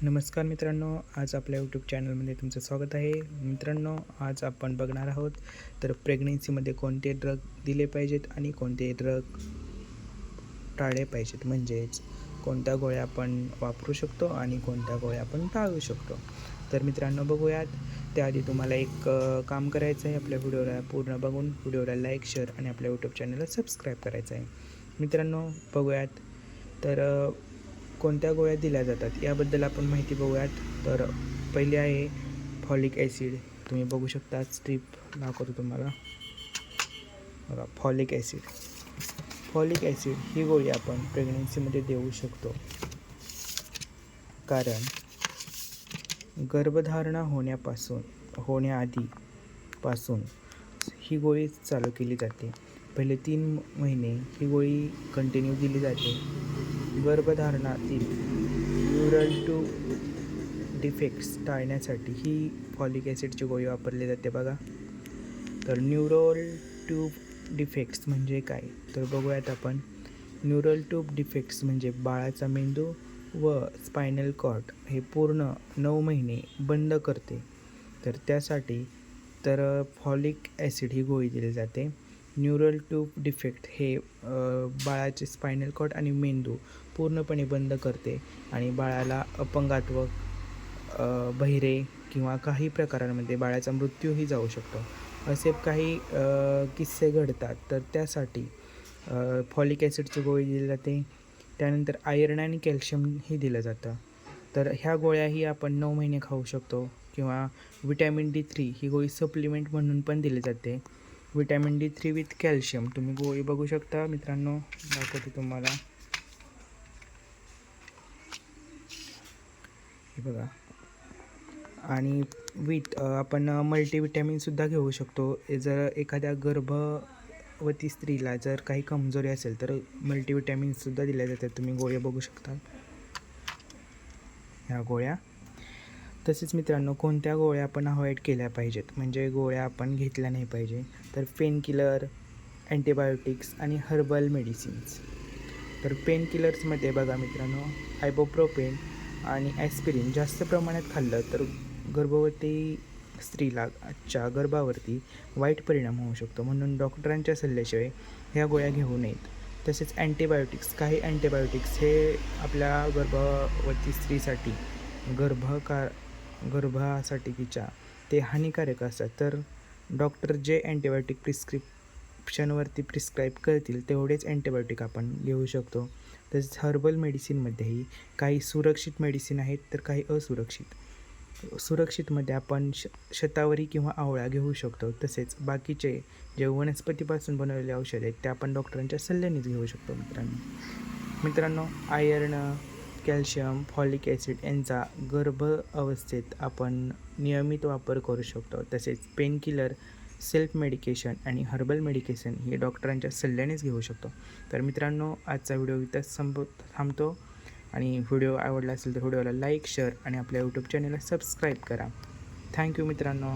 नमस्कार मित्रांनो, आज आपल्या यूट्यूब चॅनलमध्ये तुमचं स्वागत आहे. मित्रांनो, आज आपण बघणार आहोत तर प्रेग्नेन्सीमध्ये कोणते ड्रग दिले पाहिजेत आणि कोणते ड्रग टाळले पाहिजेत. म्हणजेच कोणत्या गोळ्या आपण वापरू शकतो आणि कोणत्या गोळ्या आपण टाळू शकतो. तर मित्रांनो, बघूयात. त्याआधी तुम्हाला एक काम करायचं आहे. आपल्या व्हिडिओला पूर्ण बघून व्हिडिओला लाईक, शेअर आणि आपल्या यूट्यूब चॅनलला सबस्क्राईब करायचं आहे. मित्रांनो, बघूयात तर कोणत्या गोळ्या दिल्या जातात याबद्दल आपण माहिती बघूयात. तर पहिली आहे फॉलिक ॲसिड. तुम्ही बघू शकता, स्ट्रीप दाखवतो तुम्हाला. बघा, फॉलिक ॲसिड ही गोळी आपण प्रेग्नेन्सीमध्ये देऊ शकतो, कारण गर्भधारणा होण्याआधीपासून ही गोळी चालू केली जाते. पहिले 3 महिने ही गोळी कंटिन्यू दिली जाते. गर्भधारणातील न्यूरल ट्यूब डिफेक्ट्स टाळण्यासाठी ही फॉलिक ॲसिडची गोळी वापरली जाते. बघा, तर न्यूरल ट्यूब डिफेक्ट्स म्हणजे काय तर बघूयात आपण. न्यूरल ट्यूब डिफेक्ट्स म्हणजे बाळाचा मेंदू व स्पायनल कॉर्ड हे पूर्ण 9 महिने बंद करते. तर त्यासाठी फॉलिक ॲसिड ही गोळी दिली जाते. न्यूरल ट्यूब डिफेक्ट हे बाळाचे स्पायनल कॉर्ड आणि मेंदू पूर्णपणे बंद करते आणि बाळाला अपंगत्व, बहिरे किंवा काही प्रकारांमध्ये बाळाचा मृत्यूही जाऊ शकतो. असे काही किस्से घडतात. तर त्यासाठी फॉलिक ॲसिडची गोळी दिली जाते. त्यानंतर आयर्न आणि कॅल्शियमही दिलं जातं. तर ह्या गोळ्याही आपण 9 महिने खाऊ शकतो. किंवा विटॅमिन D3 ही गोळी सप्लिमेंट म्हणून पण दिली जाते. Vitamin D3 with calcium. तुम्ही गोळी बघू शकता मित्रांनो, दाखवते तुम्हाला. हे बघा. आणि आपण मल्टीविटॅमिनसुद्धा घेऊ शकतो. जर एखाद्या गर्भवती स्त्रीला जर काही कमजोरी असेल तर मल्टीविटॅमिन्ससुद्धा दिल्या जातात. तुम्ही गोळ्या बघू शकता, ह्या गोळ्या. तसेच मित्रांनो, कोणत्या गोळ्या आपण अवॉइड केल्या पाहिजेत, म्हणजे गोळ्या आपण घेतल्या नाही पाहिजे, तर पेनकिलर, अँटीबायोटिक्स आणि हर्बल मेडिसिन्स. तर पेनकिलर्समध्ये बघा मित्रांनो, आयबोप्रोपेन आणि ॲस्पिरिन जास्त प्रमाणात खाल्लं तर गर्भवती स्त्रीला गर्भावरती वाईट परिणाम होऊ शकतो. म्हणून डॉक्टरांच्या सल्ल्याशिवाय ह्या गोळ्या घेऊ नयेत. तसेच काही अँटीबायोटिक्स हे आपल्या गर्भवती स्त्रीसाठी गर्भासाठी तिच्या ते हानिकारक असतात. तर डॉक्टर जे अँटीबायोटिक प्रिस्क्रिप्शनवरती प्रिस्क्राईब करतील तेवढेच अँटीबायोटिक आपण घेऊ शकतो. तसेच हर्बल मेडिसिनमध्येही काही सुरक्षित मेडिसिन आहेत तर काही असुरक्षित. सुरक्षितमध्ये आपण शतावरी किंवा आवळा घेऊ शकतो. तसेच बाकीचे जे वनस्पतीपासून बनवलेले औषध आहेत ते आपण डॉक्टरांच्या सल्ल्यानेच घेऊ शकतो. मित्रांनो, आयर्न, कॅल्शियम, फॉलिक ॲसिड यांचा गर्भ अवस्थेत आपण नियमित वापर करू शकतो. तसेच पेनकिलर, सेल्फ मेडिकेशन आणि हर्बल मेडिकेशन हे डॉक्टरांच्या सल्ल्यानेच घेऊ शकतो. तर मित्रांनो, आजचा व्हिडिओ इथंच थांबतो. आणि व्हिडिओ आवडला असेल तर व्हिडिओला लाईक, शेअर आणि आपल्या यूट्यूब चॅनलला सबस्क्राईब करा. थँक्यू मित्रांनो.